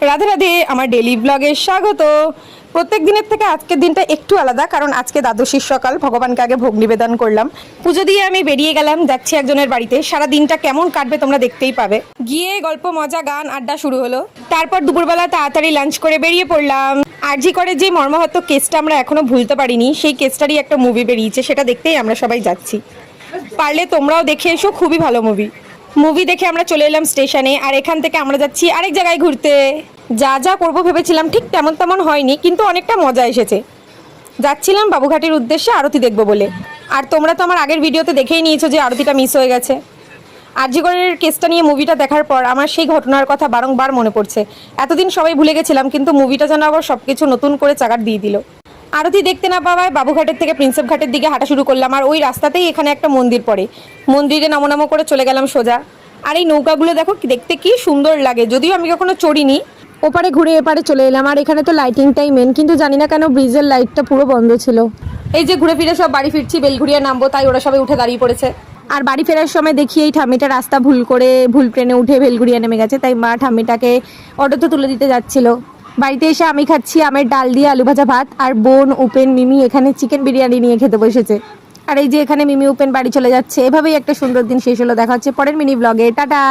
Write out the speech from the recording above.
রাধে রাধে, আমার ডেলি ব্লগে স্বাগত। প্রত্যেক দিনের থেকে আজকের দিনটা একটু আলাদা, কারণ আজকে দ্বাদশীর সকাল, ভগবানকে আগে ভোগ নিবেদন করলাম। পুজো দিয়ে আমি বেরিয়ে গেলাম, যাচ্ছি একজনের বাড়িতে। সারা দিনটা কেমন কাটবে তোমরা দেখতেই পাবে। গিয়ে গল্প, মজা, গান, আড্ডা শুরু হলো। তারপর দুপুরবেলা তাড়াতাড়ি লাঞ্চ করে বেরিয়ে পড়লাম। আরজি করে যে মর্মাহত কেসটা আমরা এখনো ভুলতে পারিনি, সেই কেসটারই একটা মুভি বেরিয়েছে, সেটা দেখতেই আমরা সবাই যাচ্ছি। পারলে তোমরাও দেখে এসো, খুবই ভালো মুভি দেখে আমরা চলে এলাম স্টেশনে। আর এখান থেকে আমরা যাচ্ছি আরেক জায়গায় ঘুরতে। যা যা করবো ভেবেছিলাম ঠিক তেমন তেমন হয়নি, কিন্তু অনেকটা মজা এসেছে। যাচ্ছিলাম বাবুঘাটের উদ্দেশ্যে আরতি দেখবো বলে। আর তোমরা তো আমার আগের ভিডিওতে দেখেই নিয়েছো যে আরতিটা মিস হয়ে গেছে। আরজিকরের কেসটা নিয়ে মুভিটা দেখার পর আমার সেই ঘটনার কথা বারংবার মনে পড়ছে। এতদিন সবাই ভুলে গেছিলাম, কিন্তু মুভিটা যেন আবার সব কিছু নতুন করে চাগার দিয়ে দিল। আরতি দেখতে না পাওয়ায় বাবুঘাটের থেকে প্রিন্সেপ ঘাটের দিকে হাঁটা শুরু করলাম। আর ওই রাস্তাতেই এখানে একটা মন্দির পড়ে, মন্দিরে নমো নমো করে চলে গেলাম সোজা। আর এই নৌকাগুলো দেখো দেখতে কি সুন্দর লাগে, যদিও আমি কখনো চড়িনি। ওপারে ঘুরে এপারে চলে এলাম। আর এখানে তো লাইটিংটাই মেন, কিন্তু জানি না কেন ব্রিজের লাইটটা পুরো বন্ধ ছিল। এই যে ঘুরে ফিরে সব বাড়ি ফিরছি, বেলঘুরিয়া নামবো, তাই ওরা সবাই উঠে দাঁড়িয়ে পড়েছে। আর বাড়ি ফেরার সময় দেখি এই ঠাম্মিটা রাস্তা ভুল করে ভুল ট্রেনে উঠে বেলঘুরিয়া নেমে গেছে, তাই মা ঠাম্মিটাকে অটোতে তুলে দিতে যাচ্ছিল। বাড়িতে এসে আমি খাচ্ছি আমের ডাল দিয়ে আলু ভাজা ভাত, আর বোন, উপেন, মিমি এখানে চিকেন বিরিয়ানি নিয়ে খেতে বসেছে। আর এই যে এখানে মিমি, উপেন বাড়ি চলে যাচ্ছে। এভাবেই একটা সুন্দর দিন শেষ হলো। দেখা হচ্ছে পরের মিনি ব্লগে। টাটা।